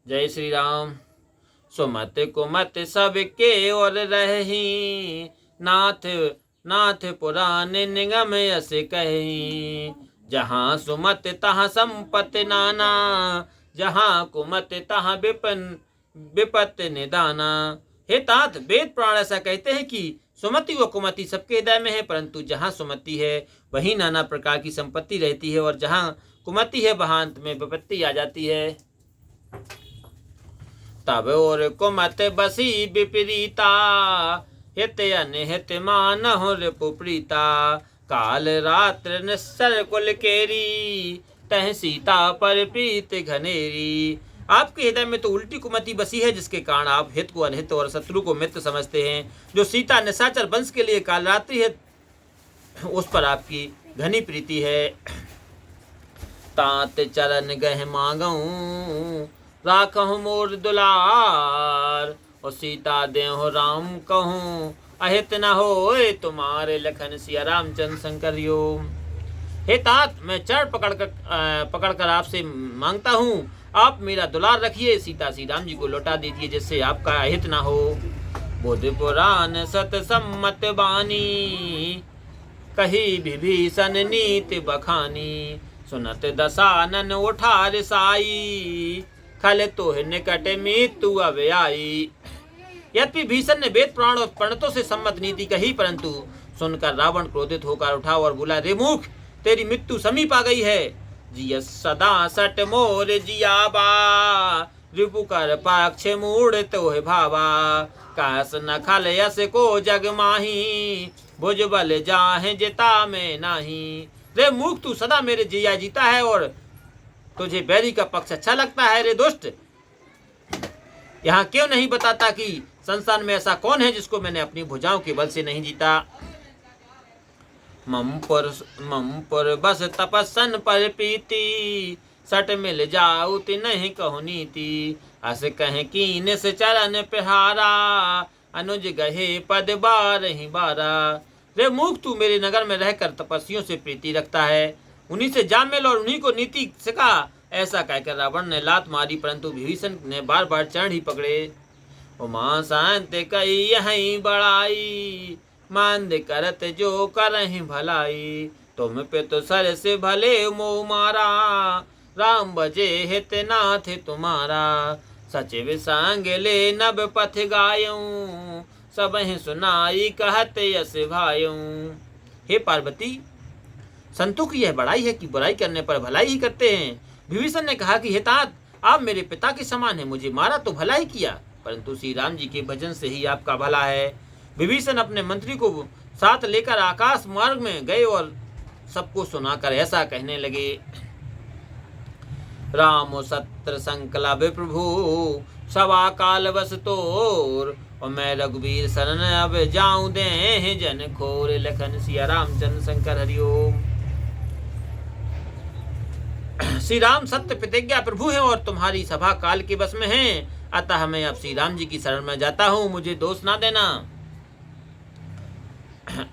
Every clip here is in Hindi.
जय श्री राम। सुमत कुमत सबके और रही, नाथ नाथ पुराण निगम यस कही। जहाँ सुमत तहाँ संपत नाना, जहाँ कुमत तहाँ विपत निदाना। हे तात, वेद पुराण ऐसा कहते हैं कि सुमति व कुमति सबके हृदय में है, परंतु जहाँ सुमति है वहीं नाना प्रकार की संपत्ति रहती है, और जहाँ कुमति है वहाँ अंत में विपत्ति आ जाती है। तब और कुमत बसी विपरीता, हित अनहित मानहु रिपुप्रीता। काल रात्र निस्सर कुल केरी, तह सीता पर प्रीत घनेरी। आपके हृदय में तो उल्टी कुमति बसी है, जिसके कारण आप हित को अनहित और शत्रु को मित्र समझते हैं। जो सीता निशाचर वंश के लिए कालरात्रि है, उस पर आपकी घनी प्रीति है। तात चरण गह मांगऊं, राखहु मोर दुलार। और सीता देहु राम कहूँ, अहित न होए तुम्हारे। लखन सिया रामचंद्र शंकर यो। हे तात, मैं चरण पकड़कर आपसे मांगता हूँ, आप मेरा दुलार रखिए, सीता श्री राम जी को लौटा दीजिए, जिससे आपका अहित न हो। बुध पुराण सत सम्मत बानी, कही विभीषण नीति बखानी। सुनत दशानन उठा रिसाई, खल तोह निकट मृत्यु अब आई। यद्यपि भीषण ने वेद पुराण और पंडितों से सम्मत नीति कही, परंतु सुनकर रावण क्रोधित होकर उठा और बोला, रे मूर्ख, तेरी मृत्यु समीप आ गई है। जिय सदा सट मोर जियाबा, रिपु कर पक्ष मूढ़ तोह भावा। कास न खल यस को जग माही, भुज बल जाहे जिता में नाही। रे मूर्ख, तू सदा मेरे जिया जीता है और तुझे बैरी का पक्ष अच्छा लगता है। रे दुष्ट, यहाँ क्यों नहीं बताता कि संसार में ऐसा कौन है जिसको मैंने अपनी भुजाओं के बल से नहीं जीता। मम पर बस तपस्सन पर प्रीति, सट मिल जाऊ ति नहीं कहु नीति। अस कहे कीन से चरण पिहारा, अनुज गहे पद बारहि बारा। रे मूर्ख, तू मेरे नगर में रहकर तपस्वियों से प्रीति रखता है, उन्हीं से जाम मिल और उन्हीं को नीति सिखा। ऐसा कहकर रावण ने लात मारी, परंतु विभीषण ने बार बार चरण ही पकड़े। उमा शांत कई यही बड़ाई, मांद करत जो करहि भलाई। तुम पे तो सर से भले मोह मारा, राम बजे हित नाथ तुम्हारा। सचिव सांग ले नभ पथ गायूं, सबहि सुनाई कहत यस भायूं। हे पार्वती, संतों की यह बड़ाई है कि बुराई करने पर भलाई ही करते हैं। विभीषण ने कहा कि हे तात, आप मेरे पिता के समान हैं, मुझे मारा तो भला ही किया, परंतु श्री राम जी के भजन से ही आपका भला है। विभीषण अपने मंत्री को साथ लेकर आकाश मार्ग में गए और सबको सुनाकर ऐसा कहने लगे, राम सत्र संकल्प प्रभु, सवा काल बस तोर। और मैं रघुवीर शरण अब जाऊं दे जन खोर। लखन सिया रामचंद्र शंकर हरिओम। श्री राम सत्य प्रतिज्ञा प्रभु हैं और तुम्हारी सभा काल के बस में हैं, अतः मैं अब श्री राम जी की शरण में जाता हूँ, मुझे दोष ना देना।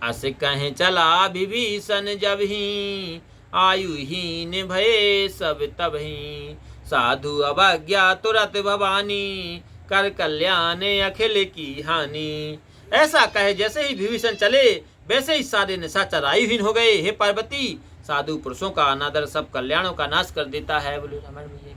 अस कहें चला विभीषण जब ही, आयुहीन भये सब तबहि। साधु अवज्ञा तुरत भवानी, कर कल्याण अखिल की हानि। ऐसा कहे जैसे ही विभीषण चले, वैसे ही सारे निशाचर आयुहीन हो गए। हे पार्वती, साधु पुरुषों का अनादर सब कल्याणों का नाश कर देता है। बोले रामायण।